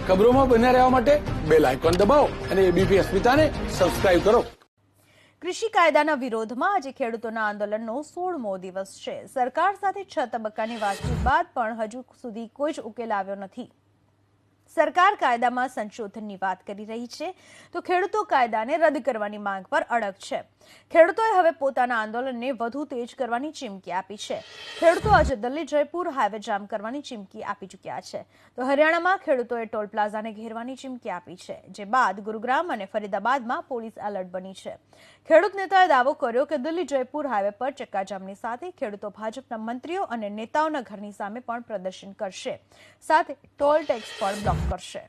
ખબરોમાં બન્યા રહેવા માટે બેલ આઇકોન દબાવો અને એબીપી અસ્મિતાને સબસ્ક્રાઇબ કરો. કૃષિ કાયદાના વિરોધમાં આજે ખેડૂતોના આંદોલનનો 16મો દિવસ છે. સરકાર સાથે 6 તબક્કાની વાતચીત બાદ પણ હજુ સુધી કોઈ જ ઉકેલ આવ્યો નથી. સરકાર કાયદામાં સંશોધનની વાત કરી રહી છે તો ખેડૂતો કાયદાને રદ કરવાની માંગ પર અડગ છે. ખેડૂતોએ હવે પોતાના આંદોલનને વધુ તેજ કરવાની ચીમકી આપી છે. ખેડૂતો આજે દિલ્હી જયપુર હાઈવે જામ કરવાની ચીમકી આપી ચૂક્યા છે. તો હરિયાણામાં ખેડૂતોએ ટોલ પ્લાઝાને ઘેરવાની ચીમકી આપી છે, જે બાદ ગુરુગ્રામ અને ફરીદાબાદમાં પોલીસ એલર્ટ બની છે. ખેડૂત નેતાએ દાવો કર્યો કે દિલ્હી જયપુર હાઈવે પર ચક્કાજામની સાથે ખેડૂતો ભાજપના મંત્રીઓ અને નેતાઓના ઘરની સામે પણ પ્રદર્શન કરશે, સાથે ટોલ ટેક્સ પણ બ્લોક કરશે.